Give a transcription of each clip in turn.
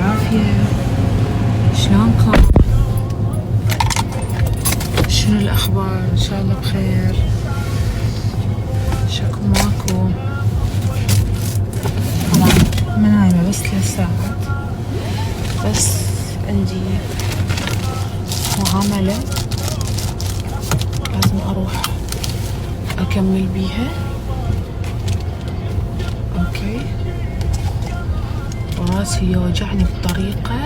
العافية. شلونكم؟ شنو الأخبار؟ إن شاء الله بخير. شكو ماكو؟ طبعا ما نايمة بس 3 ساعات، بس عندي معاملة لازم أروح أكمل بيها. أوكي، وراسي يوجعني بطريقة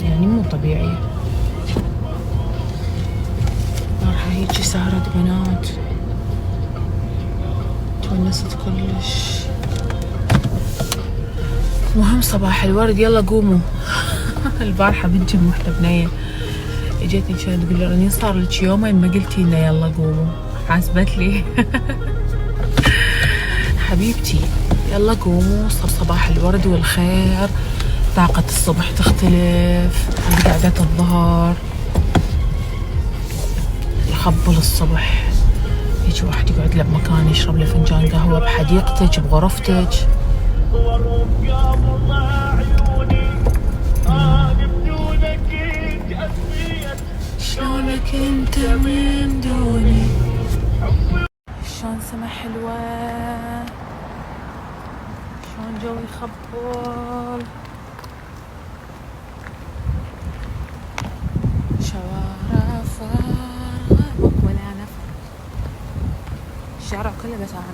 يعني مو طبيعية. راح هيجي سهرة بنات، تونست كلش. مهم صباح الورد، يلا قوموا. البارحة بنتي وحدة بنية اجتني كانت تقول لي رنين صار لك يومين ما قلتي لنا يلا قوموا. حاسبت لي. حبيبتي يلا قوموا، صار صباح الورد والخير، طاقة الصبح تختلف عن قعدة الظهر. يخبل الصبح، يجي واحد يقعد له بمكان يشرب له فنجان قهوة بحديقتك بغرفتك. شلونك انت من دوني؟ شلون سما حلوة، شلون جو يخبل. شوارع فارغة ماكو ولا نفر، الشارع كله بس أنا.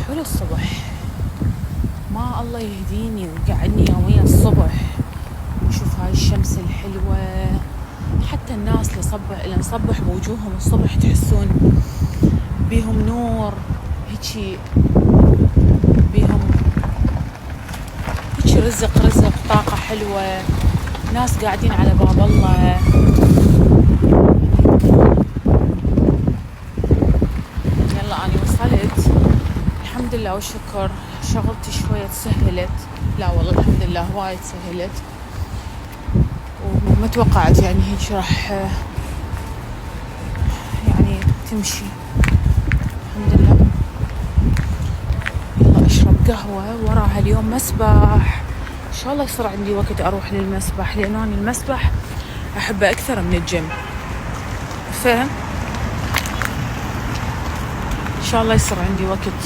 حلو الصبح، ما الله يهديني ويقعدني يوميا الصبح وشوف هاي الشمس الحلوة. حتى الناس اللي نصبح بوجوههم الصبح تحسون بيهم نور هيجي، بيهم هيجي رزق طاقة حلوة. ناس قاعدين على باب الله. يلا أنا وصلت الحمد لله والشكر. شغلتي شوية سهلت، لا والله الحمد لله وايد سهلت، وما توقعت يعني هيك راح يعني تمشي. الحمد لله. يلا اشرب قهوة، وراها اليوم مسبح. ان شاء الله يصير عندي وقت اروح للمسبح، لانه انا المسبح احبه اكثر من الجيم، فهم؟ ان شاء الله يصير عندي وقت